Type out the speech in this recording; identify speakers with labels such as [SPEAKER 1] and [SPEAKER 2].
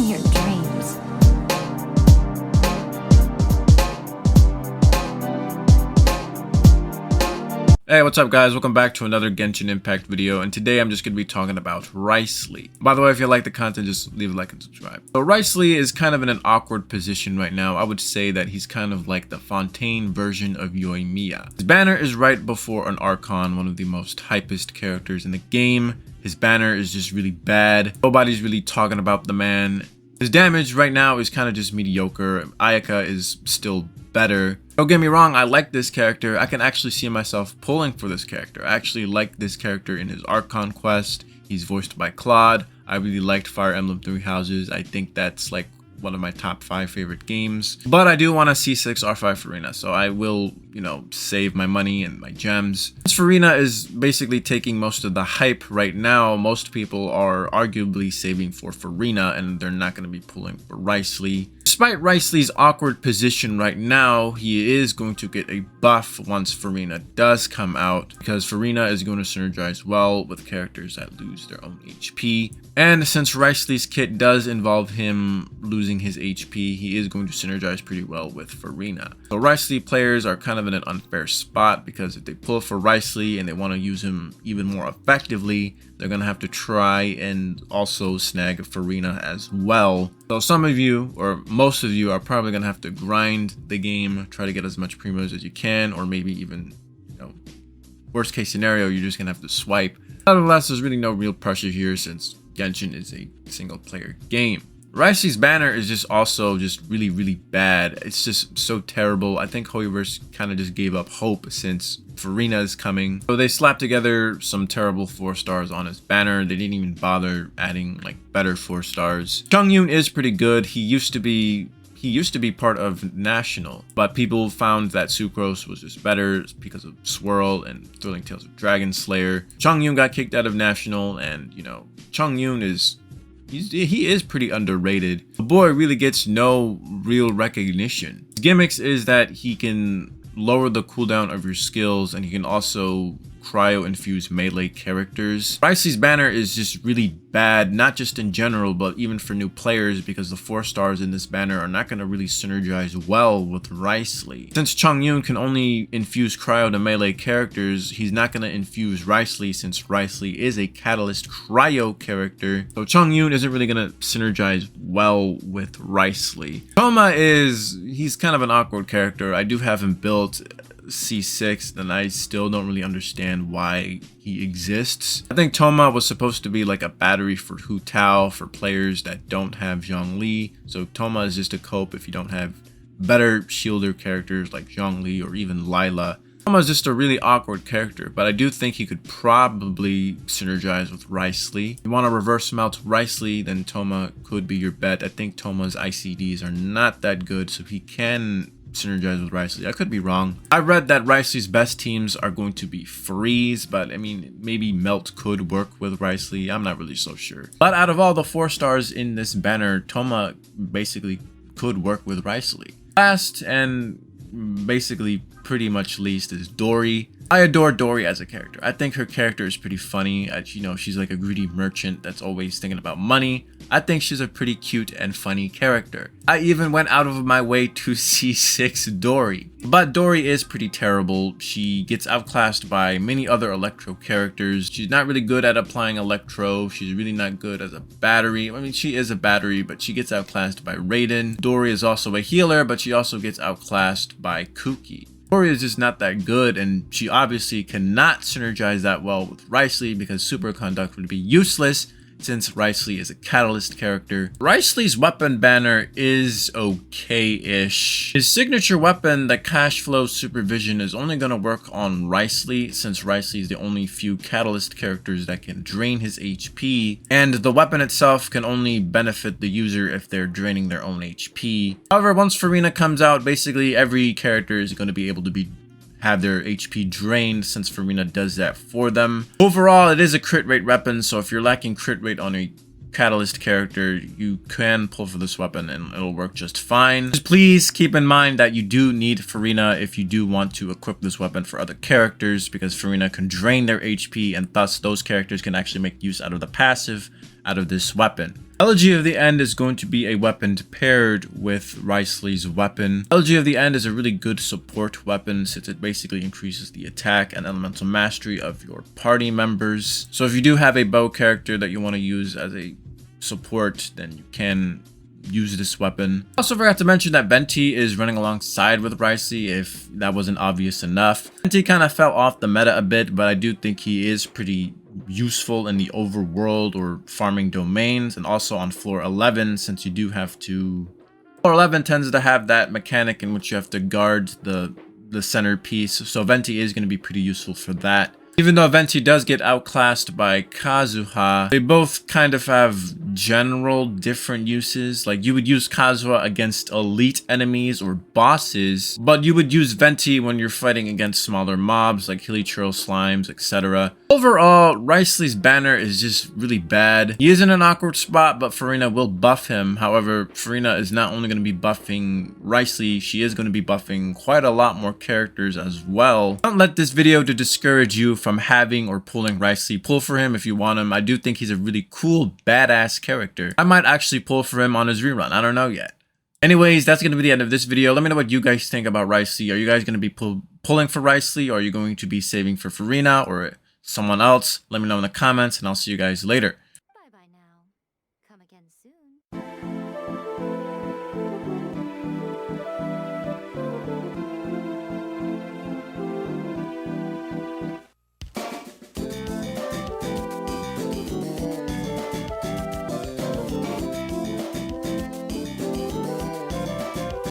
[SPEAKER 1] me your dreams.
[SPEAKER 2] Hey, what's up guys? Welcome back to another Genshin Impact video, and today I'm just going to be talking about Wriothesley. By the way, if you like the content, just leave a like and subscribe. So Wriothesley is kind of in an awkward position right now. I would say that he's kind of like the Fontaine version of Yoimiya. His banner is right before an Archon, one of the most hypest characters in the game. His banner is just really bad. Nobody's really talking about the man. His damage right now is kind of just mediocre. Ayaka is still better. Don't get me wrong, I like this character. I can actually see myself pulling for this character. I actually like this character in his Archon quest. He's voiced by Claude. I really liked Fire Emblem Three Houses. I think that's like one of my top 5 favorite games. But I do want a C6 R5 Furina, so I will, save my money and my gems. This Furina is basically taking most of the hype right now. Most people are arguably saving for Furina, and they're not going to be pulling for Wriothesley. Despite Wriothesley's awkward position right now, he is going to get a buff once Furina does come out, because Furina is going to synergize well with characters that lose their own HP. And since Wriothesley's kit does involve him losing his HP, he is going to synergize pretty well with Furina. So Wriothesley players are kind of in an unfair spot, because if they pull for Wriothesley and they want to use him even more effectively, they're going to have to try and also snag Furina as well. So some of you, or most of you, are probably going to have to grind the game, try to get as much primos as you can, or maybe even, worst case scenario, you're just going to have to swipe. Nevertheless, there's really no real pressure here since Genshin is a single player game. Wriothesley's banner is just also really, really bad. It's just so terrible. I think Hoyoverse kind of just gave up hope since Furina is coming. So they slapped together some terrible 4 stars on his banner. They didn't even bother adding like better 4 stars. Chongyun is pretty good. He used to be part of National, but people found that Sucrose was just better because of Swirl and Thrilling Tales of Dragon Slayer. Chongyun got kicked out of National, and Chongyun is he is pretty underrated. The boy really gets no real recognition. His gimmicks is that he can lower the cooldown of your skills, and he can also cryo infuse melee characters. Wriothesley's banner is just really bad, not just in general, but even for new players, because the 4 stars in this banner are not going to really synergize well with Wriothesley. Since Chongyun can only infuse cryo to melee characters, he's not going to infuse Wriothesley, since Wriothesley is a catalyst cryo character. So Chongyun isn't really going to synergize well with Wriothesley. Thoma he's kind of an awkward character. I do have him built C6, and I still don't really understand why he exists. I think Thoma was supposed to be like a battery for Hu Tao for players that don't have Zhongli. So Thoma is just a cope if you don't have better shielder characters like Zhongli or even Lila. Thoma is just a really awkward character, but I do think he could probably synergize with Wriothesley. If you want to reverse mount Wriothesley, then Thoma could be your bet. I think Thoma's ICDs are not that good, so he can synergize with Wriothesley. I could be wrong. I read that Wriothesley's best teams are going to be Freeze, but I mean, maybe Melt could work with Wriothesley. I'm not really so sure. But out of all the 4 stars in this banner, Thoma basically could work with Wriothesley. Last and basically pretty much least is Dori. I adore Dori as a character. I think her character is pretty funny. She's like a greedy merchant that's always thinking about money. I think she's a pretty cute and funny character. I even went out of my way to C6 Dori. But Dori is pretty terrible. She gets outclassed by many other Electro characters. She's not really good at applying Electro. She's really not good as a battery. I mean, she is a battery, but she gets outclassed by Raiden. Dori is also a healer, but she also gets outclassed by Kuki. Dori is just not that good, and she obviously cannot synergize that well with Wriothesley, because Superconduct would be useless since Wriothesley is a catalyst character. Wriothesley's weapon banner is okay-ish. His signature weapon, the Cash Flow Supervision, is only going to work on Wriothesley, since Wriothesley is the only few catalyst characters that can drain his HP, and the weapon itself can only benefit the user if they're draining their own HP. However, once Furina comes out, basically every character is going to be able to have their HP drained, since Furina does that for them. Overall, it is a crit rate weapon, so if you're lacking crit rate on a catalyst character, you can pull for this weapon and it'll work just fine. Just please keep in mind that you do need Furina if you do want to equip this weapon for other characters, because Furina can drain their HP, and thus those characters can actually make use out of the passive out of this weapon. Elegy of the End is going to be a weapon paired with Wriothesley's weapon. Elegy of the End is a really good support weapon since it basically increases the attack and elemental mastery of your party members. So if you do have a bow character that you want to use as a support, then you can use this weapon. Also forgot to mention that Venti is running alongside with Wriothesley if that wasn't obvious enough. Venti kind of fell off the meta a bit, but I do think he is pretty useful in the overworld or farming domains, and also on floor 11, since you do have to... Floor 11 tends to have that mechanic in which you have to guard the centerpiece, so Venti is going to be pretty useful for that. Even though Venti does get outclassed by Kazuha, they both kind of have general different uses. Like, you would use Kazuha against elite enemies or bosses, but you would use Venti when you're fighting against smaller mobs like Hilichurl slimes, etc. Overall, Wriothesley's banner is just really bad. He is in an awkward spot, but Furina will buff him. However, Furina is not only going to be buffing Wriothesley, she is going to be buffing quite a lot more characters as well. Don't let this video to discourage you from having or pulling Wriothesley. Pull for him if you want him. I do think he's a really cool, badass character. I might actually pull for him on his rerun. I don't know yet. Anyways, that's going to be the end of this video. Let me know what you guys think about Wriothesley. Are you guys going to be pulling for Wriothesley, or are you going to be saving for Furina or someone else? Let me know in the comments, and I'll see you guys later.